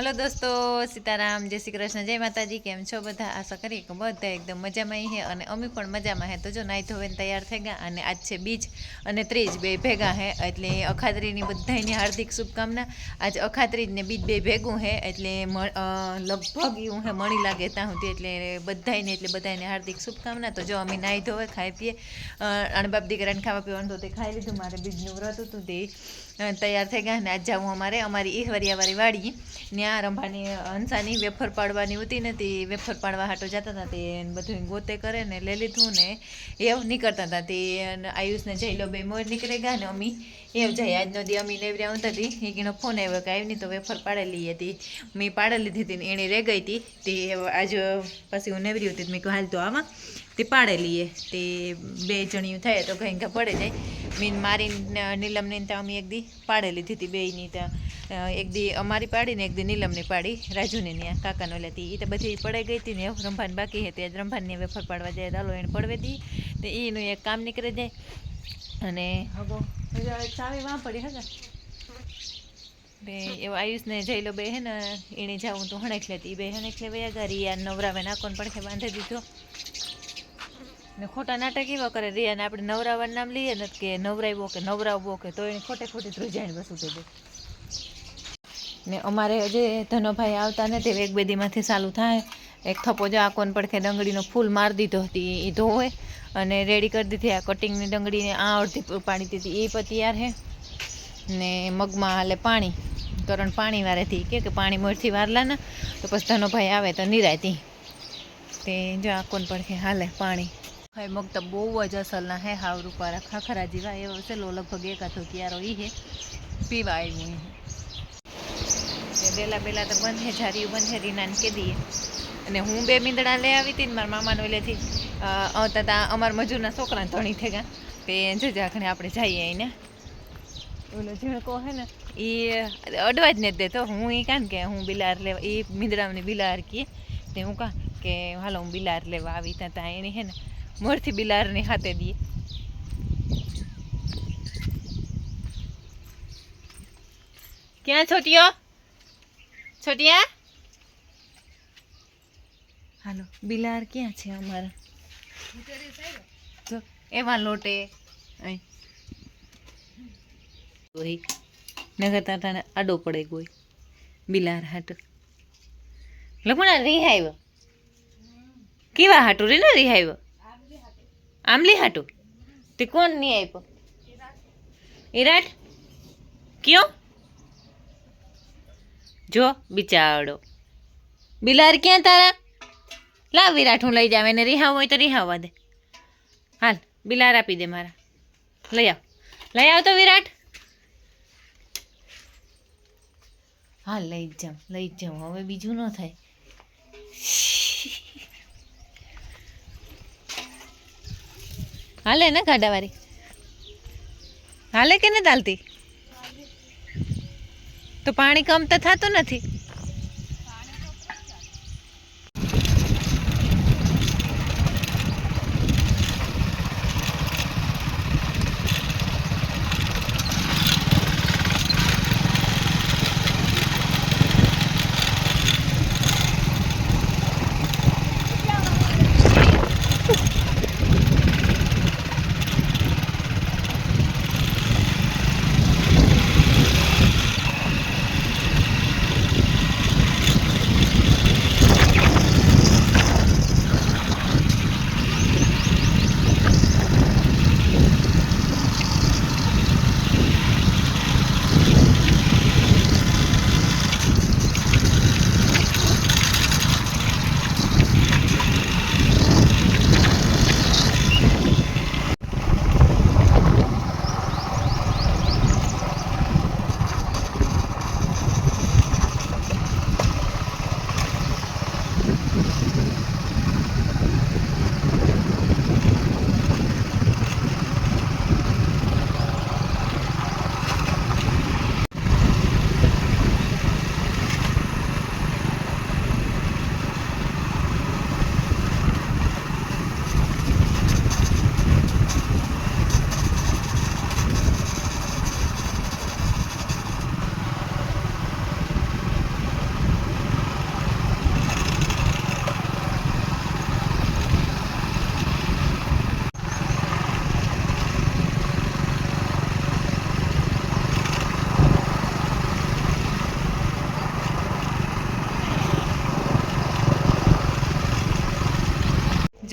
Hello दोस्तों, सीताराम, जय श्री कृष्ण, जय माताजी। केम छो बधा? आशा करिए कि बधा एकदम मजामां है अने अमी पण मजामां है। तो जो नाई धोईने तैयार थई गया अने आज छे बीज अने त्रीज बे भेगा है एटले अखात्रीनी बधाईने हार्दिक शुभकामना। आज अखात्रीज ने बीज बे भेगुं है एटले लगभग एवुं है मणी लागे त्यां सुधी एटले बधाईने हार्दिक शुभकामना। तो जो अमी नाई धोवे खाई पीए अने बाप दीकराने खावा पीवानुं तो ते खाई लीधुं। मारे बीजनुं व्रत हतुं ते तैयार थई गया। आज जाऊँ अमारे अमारी ईहवरियावाળી वाड़ी ત્યાં રંભાની હંસાની વેફર પાડવાની હતી ને તે વેફર પાડવા હાટો જતા હતા તે બધું ગોતે કરે ને લઈ લીધું ને એવું નીકળતા હતા તે આયુષને જઈલો બે મોર નીકળી ગયા ને અમી એવું જાય આજનો દી અમી નેવર્યા આવતા હતી એનો ફોન આવ્યો કે આવી નહીં તો વેફર પાડેલી હતી મેં પાડી લીધી હતી ને એણે રે ગઈ હતી તે આજ પછી હું નેવરી હતી મેં કહ્યું હાલ તો આમાં તે પાડેલી તે બે જણિયું થાય તો ઘઈ પડે જાય મીન મારી નીલમની ત્યાં અમે એક દી પાડે લીધી હતી બેયની ત્યાં एक दी अमारी पाड़ी ने एक दी नीलम ने पाड़ी राजू ने न्या काका नो लेती ई तो बधी पड़े गई थी ने रंभान बाकी है ते रंभान ने वेफर पाड़वा जाए दालो एण पड़वे दी ते ई नु एक काम निकळे जाए अने हगो चावी वहां पड़ी हगा बे एव आयुष ने जईलो बे है ने एणे जाऊं तो हणेख लेती बे हणेख ले वया गा रिया नवरावे नाकोन पड़खे बांधी दीधो ने खोटा नाटक एवा करे रिया ने आपणे नवरावा नाम लईए न के नवरावो के नवरावो के तो एने खोटे खोटी त्रुजाण वसु दे ने अमारे जे धनोभाई आवता ने ते एक बेदीमांथी चालू थाय एक थप्पो जो आकोन पड़खे डंगळीनो फूल मार दीधो हती ई धोवे अने रेडी कर दीधी आ कटिंगनी डंगळी ने आ अर्धी पाणी दीधी ई पण तैयार है ने मगमा हाले पाणी करण पाणी वारे थी के पाणी मोरथी वारला ने तो पछी धनोभाई आवे तो निरायती ते जो आकोन पड़खे हाले पाणी भाई मग तो बहु ज असलना है हाव रूपारा खाखरा जेवा एवो छे लो लगभग एक हाथो कियारो ई है पीवा आव्युं है बेला बेला तो बंद है झारिયું बंद है રીના ને કે દીએ અને હું બે મીંદડા લઈ આવી હતી ને મારા મામાનો ઓલેથી આવતા હતા અમારા મજૂરના છોકરાને ધણી થઈ ગયા તે જોજે આખણે આપણે જઈએ એને ઓલો ઝીણકો હે ને એ અડવા જ નથી દેતો હું એ કાન કે હું બિલાર લેવા એ મીંદડાની બિલાર કીએ તે હું કાં કે હાલો હું બિલાર લેવા આવી ત્યાં એની હે ને મોરથી બિલારની હાથે દીએ ક્યાં છોટીઓ छोटिया हालो बिलार क्या छे अमारा जो एवा लोटे कोई नगर ताटाने आडो पड़े कोई बिलार हाटो लखुना रिहायो केवा हाटो रे ने रिहायो आमली हाटो ते कोण नहीं आप्यो विराट क्यों जो बिचारो बिलार क्या तारा ला विराट हूँ लई जावे ने रिहाव होय तो रिहावा दे हाल बिलार आपी दे मारा लई आव तो विराट हाल लई जाऊँ हवे बीजू न थाय हाले ने गाडावारी हाले के ने दालती तो पानी कम तो थातो नहीं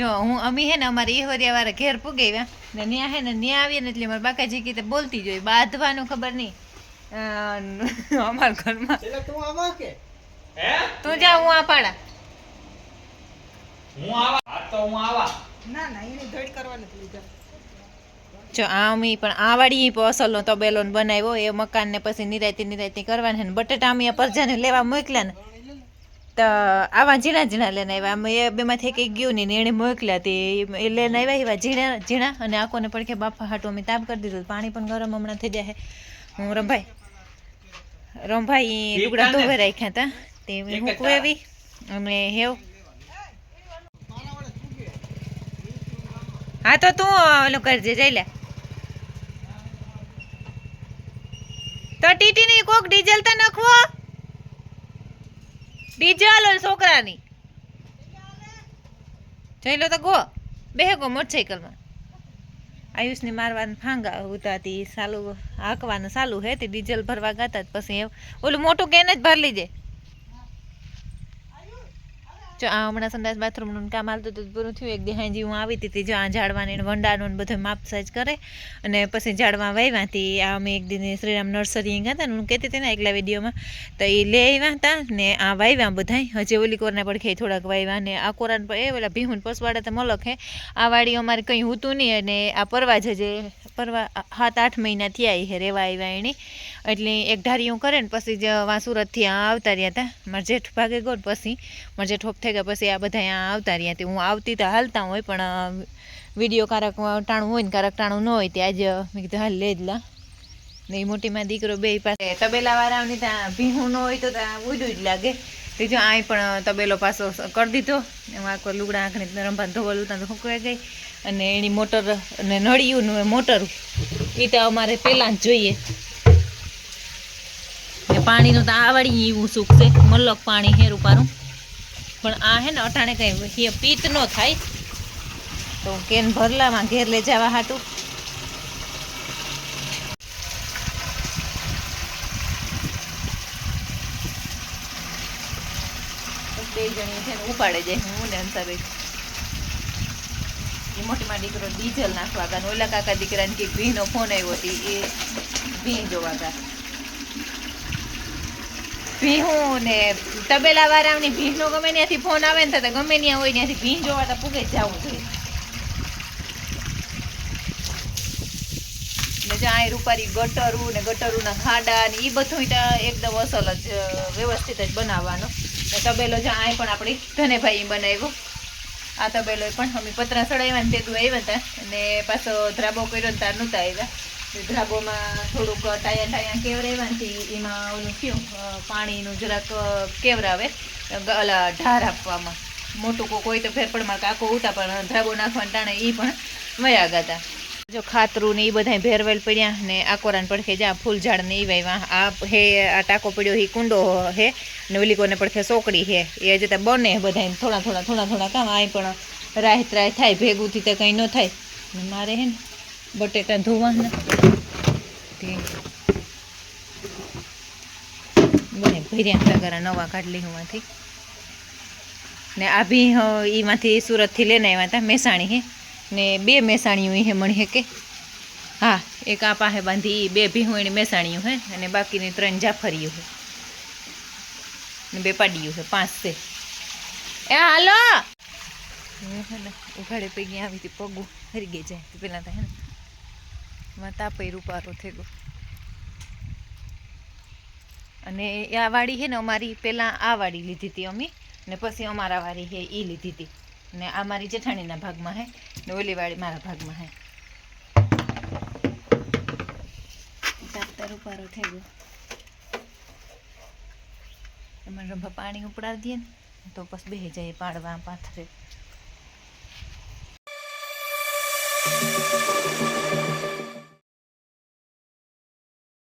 જો હું અમી હે ને અમારે ઈહવરિયા વાળા ઘેર પુગાવ્યા ને ન્યા હે ને ન્યા આવીએ ને એટલે મારા બાકાજી કીધે બોલતી જોઈ બાંધવાનું ખબર નહીં અમારા ઘરમાં તું જા હું આ પાડા જો આ અમી પણ આ વાળી પણ અસલનો તબેલો બનાવ્યો એ મકાનને પછી નિરાયતી કરવાની ને બટેટા અમે પરજાને લેવા મોકલ્યા ને તો આવા ઝીણા ઝીણા લઈને આવ્યા અમે એ બેમાંથી કંઈક ગયું નહીં ને એણે મોકલ્યા તે એ લઈને આવ્યા એવા ઝીણા ઝીણા અને આખોને પડખે બાફા હાટું અમે તાપ કરી દીધું પાણી પણ ગરમ હમણાં થઈ જાય હું રમભાઈ લુગડા ધોવે રાખ્યા હતા તે મૂકવું એવી અને હેવ હા તો તું ઓલું કરજે જઈ લે તો ટીટી ની કોક ડીઝલ તો નાખવો ડીઝલ છોકરાની જઈ લો તો ગો બેહે ગો મોટરસાઇકલમાં આયુષની મારવાનું ફાંગા ઉતાતી સાલું હાંકવાનું ચાલુ હે તે ડીઝલ ભરવા ગાતા પછી ઓલું મોટું કેને જ ભરી લીજે જો આ હમણાં સંદાસ બાથરૂમનું કામ હાલતું હતું પૂરું થયું એક દિહાઈ હું આવી હતી જો આ ઝાડવાની વંડાનું બધું માપ સાઈઝ કરે અને પછી ઝાડમાં વાવ્યા હતી આ અમે એક દિન શ્રીરામ નર્સરી ગયા હતા ને હું કહેતી હતી ને એકલા વિડીયોમાં તો એ લઈ આવ્યા હતા ને આ વાવ્યા બધાય હજી ઓલી કોરના પડખે થોડાક વાવ્યા ને આ કોરાન પર એ ઓલા ભીહુન પસવાડા તો મલક હે આ વાડી અમારે કંઈ હતું નહીં અને આ પરવા જે પરવા 7-8 મહિના થયા હે રેવા આવ્યા એની એટલે એક ધારીયું કરે ને પછી વા સુરતથી આ આવતા રહ્યા હતા મારા જેઠ ભાગે ગયો પછી મારા જેઠ હોપ થઈ ગયા પછી આ બધા અહીંયા આવતા રહ્યા હતી હું આવતી તો હાલતા હોય પણ વિડીયો કારક ટાણું હોય ને કારક ટાણું ન હોય તે આજે મેં કીધું હાલ લે જ લા ને એ મોટીમાં દીકરો બે પાસે તબેલાવાળાની ત્યાં ભીહું ન હોય તો ત્યાં ઉડું જ લાગે તે જો આ પણ તબેલો પાછો કરી દીધો એમાં આખો લુગડા આંખણી રંભાને ધોવલ ઉતા તો સુકવાઈ ગઈ અને એની મોટર અને નળિયું મોટર એ તો અમારે પહેલાં જ જોઈએ ને પાણીનું તો આ વાળી એવું સુખ છે મલક પાણી હેરું પારું પણ આ હે ને અટાણે કંઈ પીત ન થાય તો કેન ભરલામાં ઘેર લઈ જવા હાટું બે જણી છે ને ઉપાડે જાય હું ને અંસાબે એ મોટીમાં દીકરો ડીઝલ નાખવા ગયા ઓલા કાકા દીકરાને કંઈક ભીનો ફોન આવ્યો હતી એ ભી જોવા ગયા ભીહું ને તબેલા વાળાની ભીહનો ગમે ત્યાંથી ફોન આવે ને તો ગમે ત્યાં હોય ત્યાંથી ભીહ જોવા તો પૂગે જ જવું જોઈએ ને જો આ રૂપારી ગટરું ને ગટરુના ખાડા ને એ બધું તો એકદમ અસલ જ વ્યવસ્થિત જ બનાવવાનો ને તબેલો જો આ પણ આપણી ધનેભાઈ બનાવ્યો આ તબેલો પણ અમે પતરા ચડાવ્યા ને તેતું આવ્યા હતા અને પાછો ધ્રાબો કર્યો ને તાર નહોતા આવ્યા ધ્રાબોમાં થોડુંક ટાયા કેવરાવ્યા ને એમાં ઓલું થયું પાણીનું જરાક કેવરાવે ઓલા ઢાર આપવામાં મોટું કોક હોય તો ફેરફળમાં કાકો ઉતા પણ ધ્રાબો નાખવાના ટાણે એ પણ વયા ગાતા જો ખાતરું ને એ બધા ભેરવેલ પડ્યા ને આકોરાને પડખે જ્યાં ફૂલ ઝાડ ને એ વાવ્યા આ હે આ ટાંકો પડ્યો એ કુંડો હે ને ઓલી કોને પડખે સોકડી હે એ જતાં બને બધા થોડા કામ આ પણ રાહ થાય ભેગુંથી તો કંઈ ન થાય ને મારે હે ને બટેટા ધોવાના તે બને ભર્યા તગારા નવા કાઢલી હુંમાંથી ને આ બી એમાંથી સુરતથી લઈને આવ્યા હતા મહેસાણી હે ને 2 મહેસાણીયું હે મણી હે કે હા એક આ પાસે બાંધી 2 ભીહું એની મહેસાણીયું હે અને બાકીની 3 જાફરીયું હે ને 2 પાડીયું છે 5 છે એ હાલો ઉઘાડે પી ગયા આવી હતી પગું હરી ગઈ જાય પેલા તો હે ને માં તાપે રૂપારો થઈ ગયો અને આ વાડી છે ને અમારી પહેલાં આ વાડી લીધી હતી અમે ને પછી અમારા વાડી છે એ લીધી હતી ને આ મારી જેઠાણીના ભાગમાં હે ને ઓલી વાડી મારા ભાગમાં હે તાપતા રૂપારો થઈ ગયો એમાં રંભા પાણી ઉપડાવી દઈએ ને તો પછી બેસી જાય પાડવા પાથરે